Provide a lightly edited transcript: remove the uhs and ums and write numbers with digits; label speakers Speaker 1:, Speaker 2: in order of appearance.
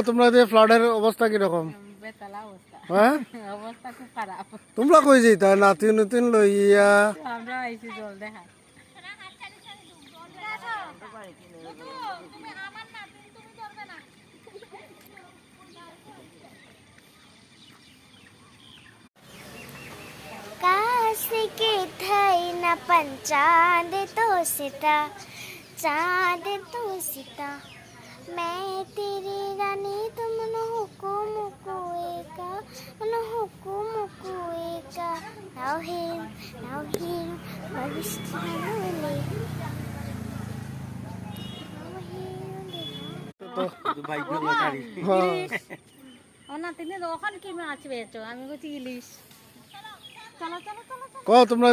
Speaker 1: তোমরা ফ্লাডের অবস্থা কিরকম? হ্যাঁ,
Speaker 2: অবস্থা খুব খারাপ।
Speaker 1: তোমরা কই যাইতা নাতিন নতুন লইয়া?
Speaker 2: আমরা আইছি জল দেখা।
Speaker 3: काशी के थई न पंचाद तो सीता चांद तो सीता मैं तेरी रानी तुम न हुकुम कुएगा न हुकुम कुएगा नाउ हिम भविष्य बोले
Speaker 1: তোমরা